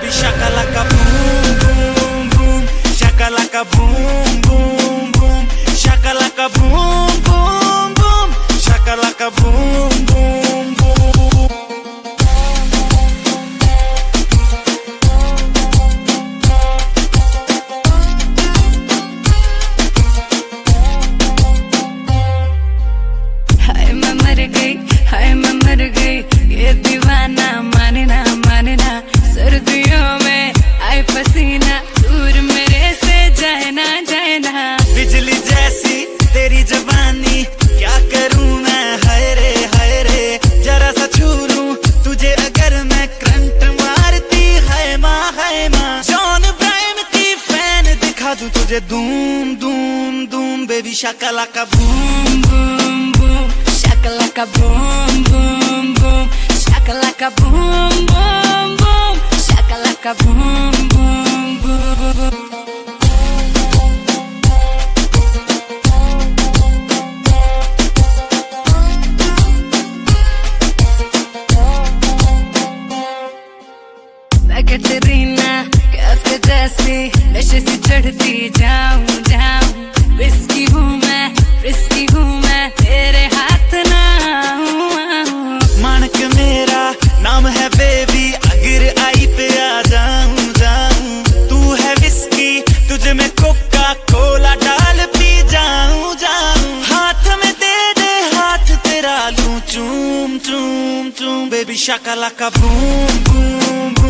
baby shakalaka boom boom boom, shakalaka boom boom boom, shakalaka boom boom boom, shakalaka boom boom boom. हाय मैं मर गई, ये दीवाना माने ना, सर्दियों में आए पसीना, दूर मेरे से जाए ना। बिजली जैसी तेरी जवानी, क्या करूं मैं, हाय रे जरा सा छू लूं तुझे अगर मैं, करंट मारती है माँ। जॉन ब्रायन की फैन दिखा दूं तुझे, धूम धूम धूम baby shakalaka boom boom boom, Shakalaka boom boom boom, shakalaka boom boom boom, shakalaka boom boom boom. मैं कैटरीना कैफ के जैसी नशे से चढ़ती जाऊं, रिस्की हूँ मैं तेरे हाथ ना आऊं। मानक मेरा नाम है बेबी, अगर आई पे आ जाऊं। तू है विस्की, तुझे मैं कोका कोला डाल पी जाऊं। हाथ में दे हाथ तेरा लूं, चूम baby shakalaka boom boom boom,